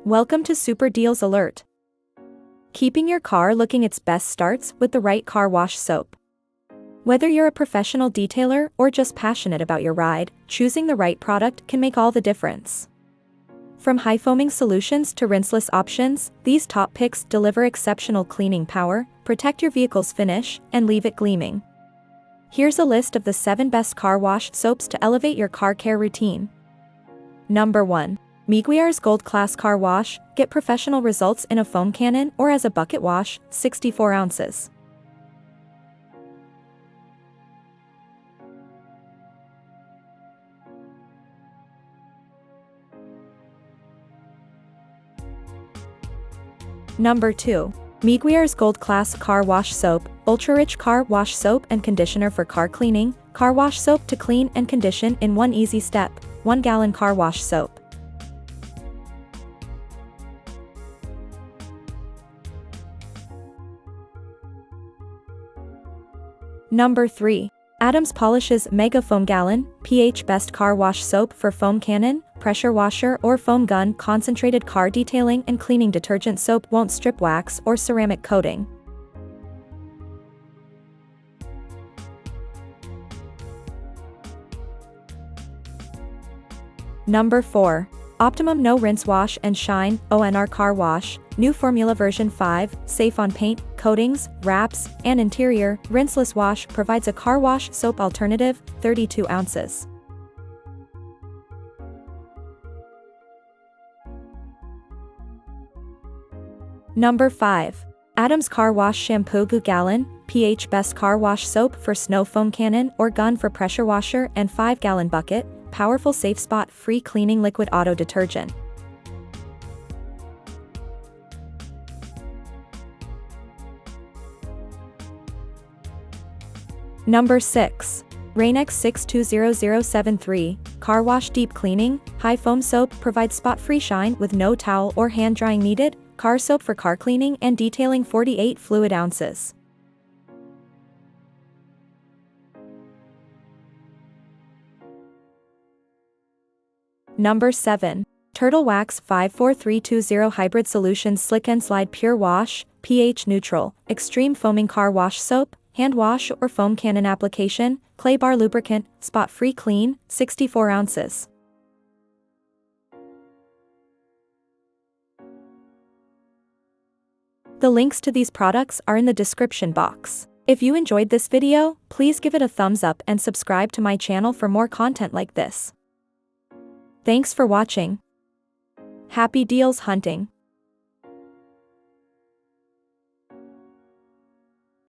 Welcome to Super Deals Alert. Keeping your car looking its best starts with the right car wash soap. Whether you're a professional detailer or just passionate about your ride, choosing the right product can make all the difference. From high-foaming solutions to rinseless options, these top picks deliver exceptional cleaning power, protect your vehicle's finish, and leave it gleaming. Here's a list of the 7 best car wash soaps to elevate your car care routine. Number 1. Meguiar's Gold Class Car Wash. Get professional results in a foam cannon or as a bucket wash, 64 ounces. Number 2. Meguiar's Gold Class Car Wash Soap. Ultra-rich car wash soap and conditioner for car cleaning. Car wash soap to clean and condition in one easy step. 1 gallon car wash soap. Number 3. Adams Polish's Mega Foam Gallon, pH Best Car Wash Soap for foam cannon, pressure washer or foam gun. Concentrated car detailing and cleaning detergent soap won't strip wax or ceramic coating. Number 4. Optimum No Rinse Wash and Shine, ONR Car Wash, new formula version 5, safe on paint, coatings, wraps, and interior. Rinseless wash provides a car wash soap alternative, 32 ounces. Number 5. Adams Car Wash Shampoo Gallon, pH Best Car Wash Soap for snow foam cannon or gun for pressure washer and 5-gallon bucket, powerful safe spot free cleaning liquid auto detergent. Number 6. Rain-X 620073, Car Wash Deep Cleaning, High Foam Soap provides spot-free shine with no towel or hand drying needed, car soap for car cleaning and detailing 48 fluid ounces. Number 7. Turtle Wax 54320 Hybrid Solutions Slick and Slide Pure Wash, pH Neutral, Extreme Foaming Car Wash Soap, Hand wash or foam cannon application, clay bar lubricant, spot-free clean, 64 ounces. The links to these products are in the description box. If you enjoyed this video, please give it a thumbs up and subscribe to my channel for more content like this. Thanks for watching. Happy deals hunting!